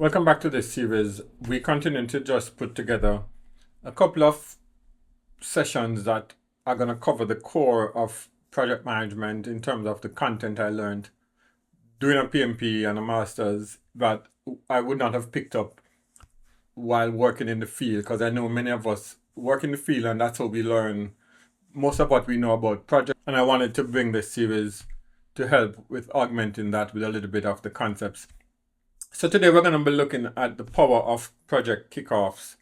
Welcome back to this series. We continue to just put together a couple of sessions that are going to cover the core of project management in terms of the content I learned doing a PMP and a master's that I would not have picked up while working in the field, because I know many of us work in the field and that's how we learn most of what we know about projects. And I wanted to bring this series to help with augmenting that with a little bit of the concepts. So today we're going to be looking at the power of project kickoffs,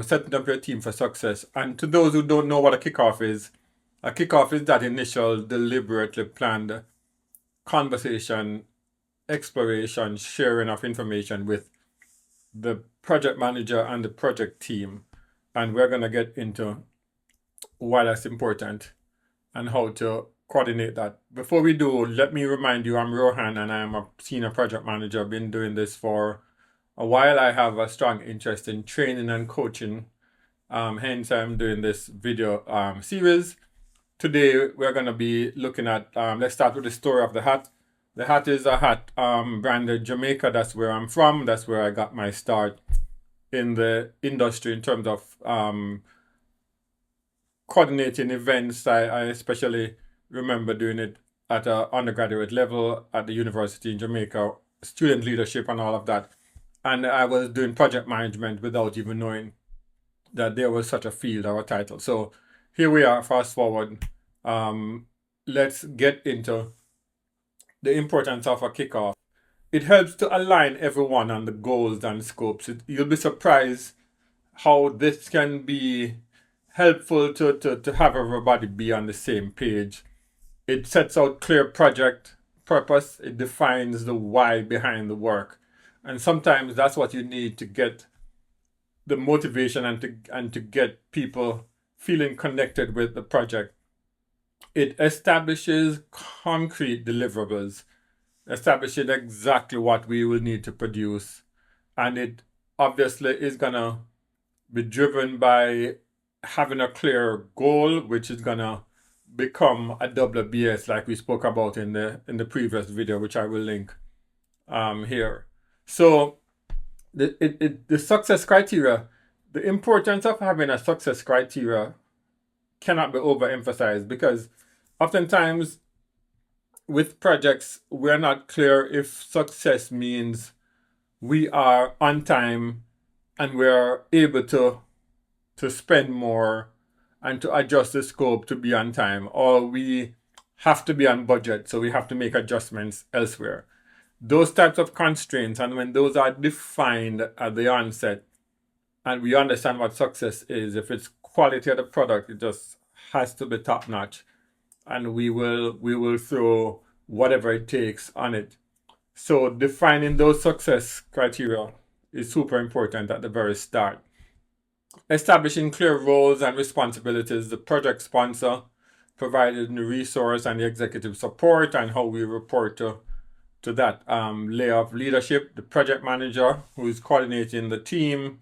setting up your team for success. And to those who don't know what a kickoff is that initial deliberately planned conversation, exploration, sharing of information with the project manager and the project team. And we're going to get into why that's important and how to coordinate that. Before we do, let me remind you, I'm Rohan and I'm a senior project manager. I've been doing this for a while. I have a strong interest in training and coaching. Hence, I'm doing this video series. Today, we're going to be looking at, let's start with the story of the hat. The hat is a hat branded Jamaica. That's where I'm from. That's where I got my start in the industry in terms of coordinating events. I especially remember doing it at an undergraduate level at the university in Jamaica, student leadership and all of that. And I was doing project management without even knowing that there was such a field or a title. So here we are, fast forward. Let's get into the importance of a kickoff. It helps to align everyone on the goals and scopes. You'll be surprised how this can be helpful to have everybody be on the same page. It sets out clear project purpose. It defines the why behind the work. And sometimes that's what you need to get the motivation and to get people feeling connected with the project. It establishes concrete deliverables, establishing exactly what we will need to produce. And it obviously is going to be driven by having a clear goal, which is going to become a WBS like we spoke about in the previous video, which I will link here. So the success criteria, the importance of having a success criteria cannot be overemphasized, because oftentimes with projects, we're not clear if success means we are on time and we're able to spend more and to adjust the scope to be on time, or we have to be on budget, so we have to make adjustments elsewhere. Those types of constraints, and when those are defined at the onset, and we understand what success is, if it's quality of the product, it just has to be top notch, and we will throw whatever it takes on it. So defining those success criteria is super important at the very start. Establishing clear roles and responsibilities, the project sponsor providing the resource and the executive support, and how we report to that layer of leadership, the project manager who is coordinating the team,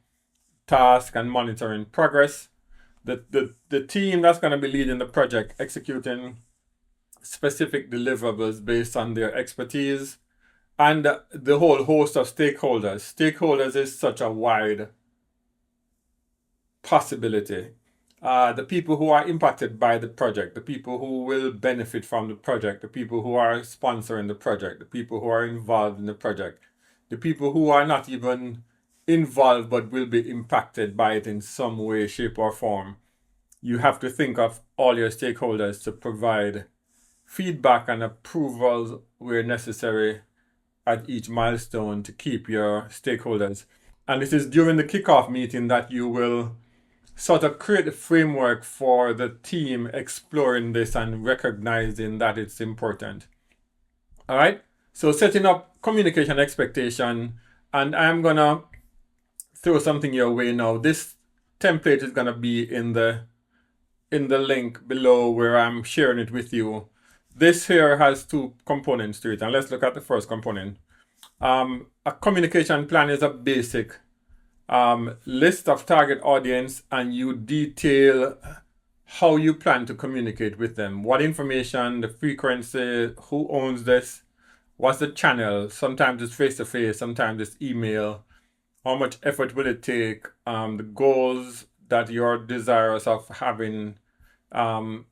task, and monitoring progress. The team that's going to be leading the project, executing specific deliverables based on their expertise, and the whole host of stakeholders. Stakeholders is such a wide possibility. The people who are impacted by the project, the people who will benefit from the project, the people who are sponsoring the project, the people who are involved in the project, the people who are not even involved but will be impacted by it in some way, shape, or form. You have to think of all your stakeholders to provide feedback and approvals where necessary at each milestone to keep your stakeholders. And it is during the kickoff meeting that you will sort of create a framework for the team exploring this and recognizing that it's important. All right. So setting up communication expectation, and I'm going to throw something your way now. This template is going to be in the link below where I'm sharing it with you. This here has two components to it, and let's look at the first component. A communication plan is a basic list of target audience, and you detail how you plan to communicate with them, what information, the frequency, who owns this, What's the channel? Sometimes it's face to face, sometimes it's email. How much effort will it take? The goals that you're desirous of having, um,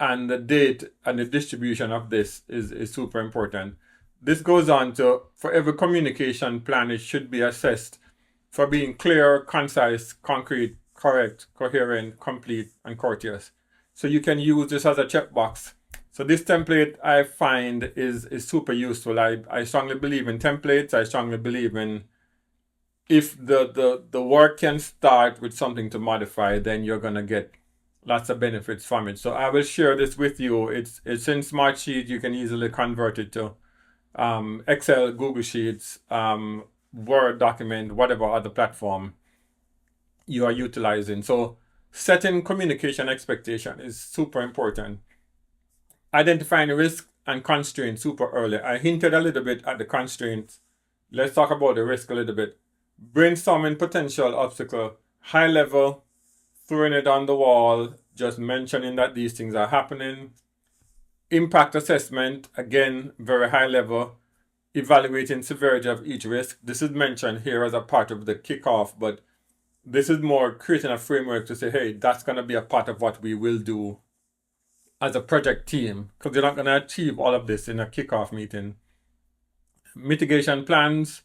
and the date and the distribution of this is super important. This goes on to, for every communication plan, it should be assessed for being clear, concise, concrete, correct, coherent, complete, and courteous. So you can use this as a checkbox. So this template I find is super useful. I strongly believe in templates. I strongly believe in, if the work can start with something to modify, then you're gonna get lots of benefits from it. So I will share this with you. It's in Smartsheet. You can easily convert it to Excel, Google Sheets, Word document, whatever other platform you are utilizing. So setting communication expectation is super important. Identifying risk and constraints super early. I hinted a little bit at the constraints. Let's talk about the risk a little bit. Brainstorming potential obstacle, high level, throwing it on the wall, just mentioning that these things are happening. Impact assessment, again, very high level, evaluating severity of each risk. This is mentioned here as a part of the kickoff, but this is more creating a framework to say, hey, that's going to be a part of what we will do as a project team, because you're not going to achieve all of this in a kickoff meeting. Mitigation plans,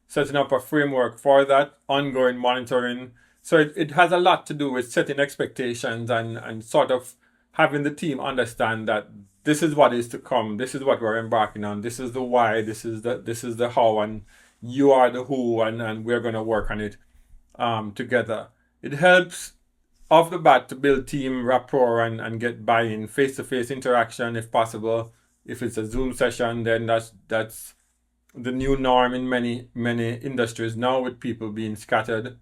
setting up a framework for that, ongoing monitoring. So it has a lot to do with setting expectations and sort of having the team understand that this is what is to come, this is what we're embarking on, this is the why, this is the how, and you are the who, and we're going to work on it together. It helps off the bat to build team rapport and get buy-in, face-to-face interaction if possible. If it's a Zoom session, then that's the new norm in many industries now, with people being scattered.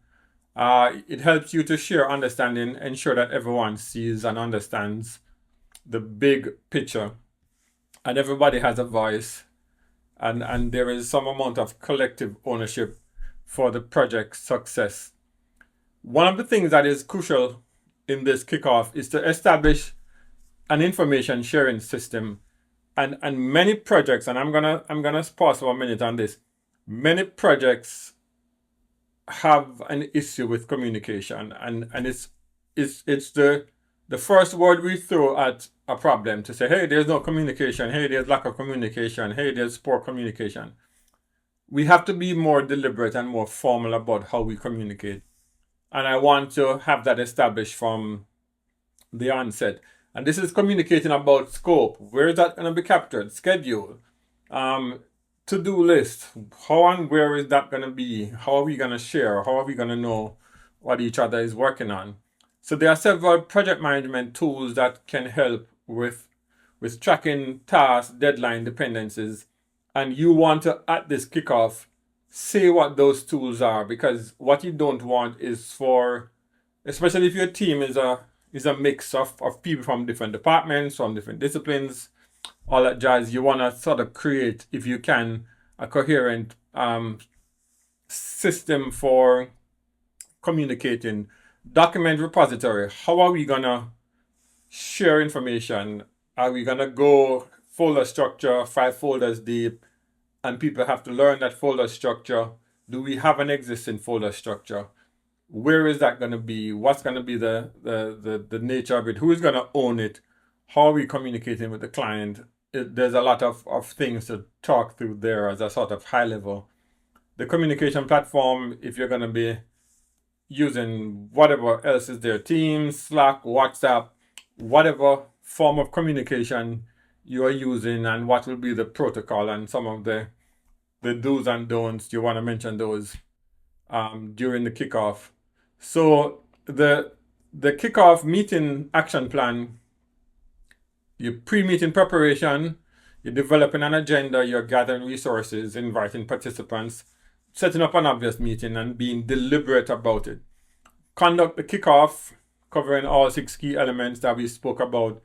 It helps you to share understanding, ensure that everyone sees and understands the big picture, and everybody has a voice, and there is some amount of collective ownership for the project's success. One of the things that is crucial in this kickoff is to establish an information sharing system. And many projects, and I'm gonna pause for a minute on this. Many projects have an issue with communication, and it's the first word we throw at a problem to say, hey, there's no communication, hey, there's lack of communication, hey, there's poor communication. We have to be more deliberate and more formal about how we communicate. And I want to have that established from the onset. And this is communicating about scope. Where is that going to be captured? Schedule. To-do list. How and where is that going to be? How are we going to share? How are we going to know what each other is working on? So there are several project management tools that can help with tracking tasks, deadline dependencies. And you want to, at this kickoff, say what those tools are, because what you don't want is for, especially if your team is a mix of people from different departments, from different disciplines, all that jazz, you want to sort of create, if you can, a coherent system for communicating. Document repository. How are we going to share information? Are we going to go folder structure, 5 folders deep, and people have to learn that folder structure? Do we have an existing folder structure? Where is that going to be? What's going to be the nature of it? Who is going to own it? How are we communicating with the client? There's a lot of things to talk through there as a sort of high level. The communication platform, if you're going to be using whatever else is there, Teams, Slack, WhatsApp, whatever form of communication you are using, and what will be the protocol and some of the do's and don'ts. You want to mention those during the kickoff. So the kickoff meeting action plan, your pre-meeting preparation, you're developing an agenda, you're gathering resources, inviting participants, setting up an obvious meeting, and being deliberate about it. Conduct the kickoff, covering all 6 key elements that we spoke about.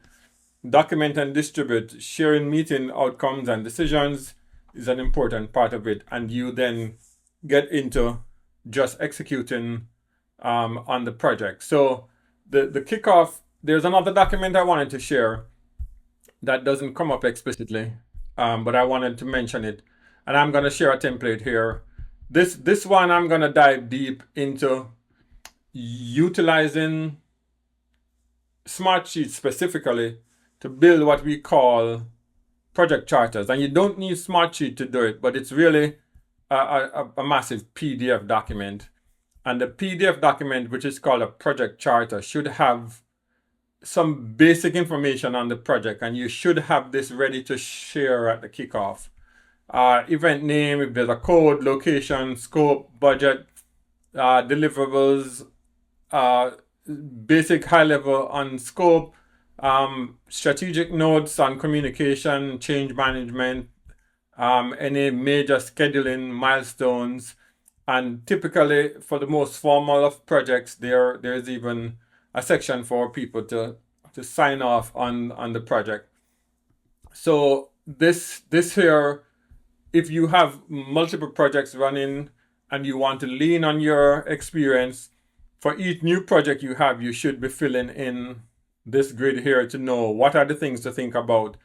Document and distribute. Sharing meeting outcomes and decisions is an important part of it. And you then get into just executing on the project. So the kickoff, there's another document I wanted to share that doesn't come up explicitly but I wanted to mention it. And I'm going to share a template here. This one, I'm going to dive deep into utilizing Smartsheet specifically to build what we call project charters. And you don't need Smartsheet to do it, but it's really a massive PDF document. And the PDF document, which is called a project charter, should have some basic information on the project, and you should have this ready to share at the kickoff. Event name, if there's a code, location, scope, budget, deliverables, basic high level on scope, strategic notes on communication, change management, any major scheduling milestones. And typically, for the most formal of projects, there's even a section for people to sign off on the project. So this here, if you have multiple projects running and you want to lean on your experience, for each new project you have, you should be filling in this grid here to know what are the things to think about,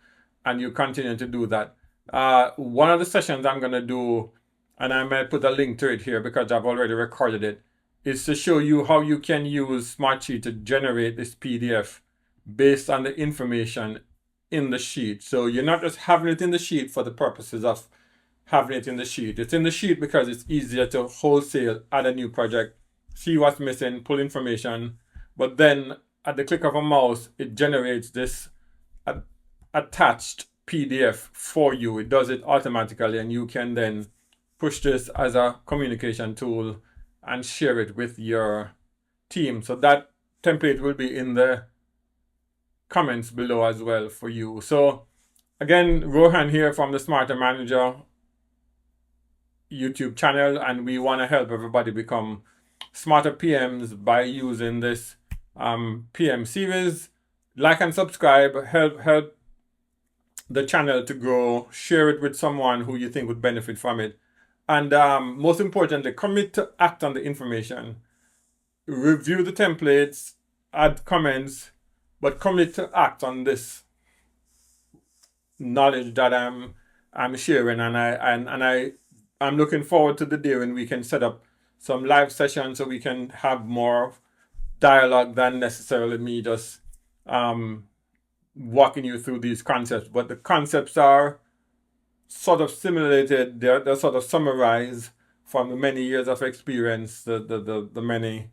and you continue to do that. One of the sessions I'm going to do, and I might put a link to it here because I've already recorded it, is to show you how you can use Smartsheet to generate this PDF based on the information in the sheet. So you're not just having it in the sheet for the purposes of having it in the sheet. It's in the sheet because it's easier to wholesale add a new project, see what's missing, pull information, but then at the click of a mouse, it generates this attached PDF for you. It does it automatically, and you can then push this as a communication tool and share it with your team. So that template will be in the comments below as well for you. So again, Rohan here from the Smarter Manager YouTube channel, and we want to help everybody become smarter PMs by using this PM series. Like and subscribe, help the channel to grow, share it with someone who you think would benefit from it. And most importantly, commit to act on the information. Review the templates, add comments, but commit to act on this knowledge that I'm sharing. And I'm looking forward to the day when we can set up some live sessions so we can have more dialogue than necessarily me just walking you through these concepts. But the concepts are sort of simulated, they're sort of summarized from the many years of experience, the many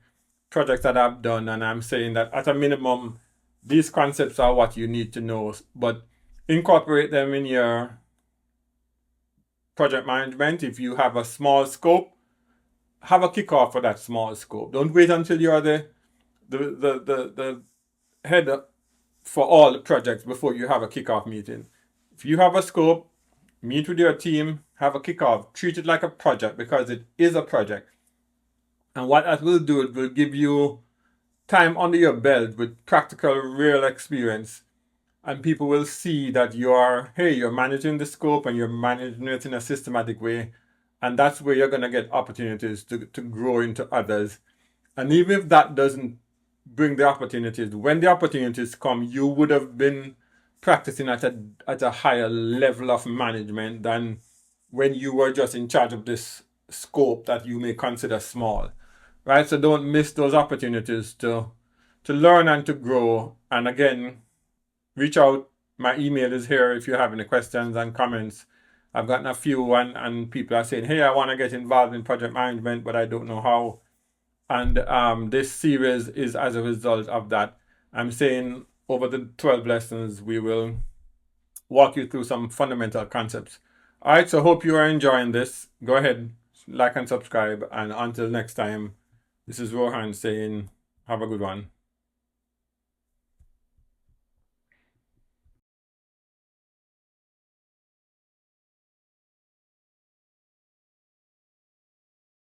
projects that I've done. And I'm saying that at a minimum, these concepts are what you need to know, but incorporate them in your project management. If you have a small scope, have a kickoff for that small scope. Don't wait until you're the head for all the projects before you have a kickoff meeting. If you have a scope, meet with your team, have a kickoff, treat it like a project because it is a project. And what that will do, it will give you time under your belt with practical, real experience. And people will see that you're managing the scope and you're managing it in a systematic way. And that's where you're going to get opportunities to grow into others. And even if that doesn't bring the opportunities, when the opportunities come, you would have been practicing at a higher level of management than when you were just in charge of this scope that you may consider small, right? So don't miss those opportunities to learn and to grow. And again, reach out. My email is here if you have any questions and comments. I've gotten a few and people are saying, hey, I want to get involved in project management, but I don't know how. And this series is as a result of that. I'm saying over the 12 lessons, we will walk you through some fundamental concepts. All right, so hope you are enjoying this. Go ahead, like and subscribe. And until next time, this is Rohan saying, have a good one.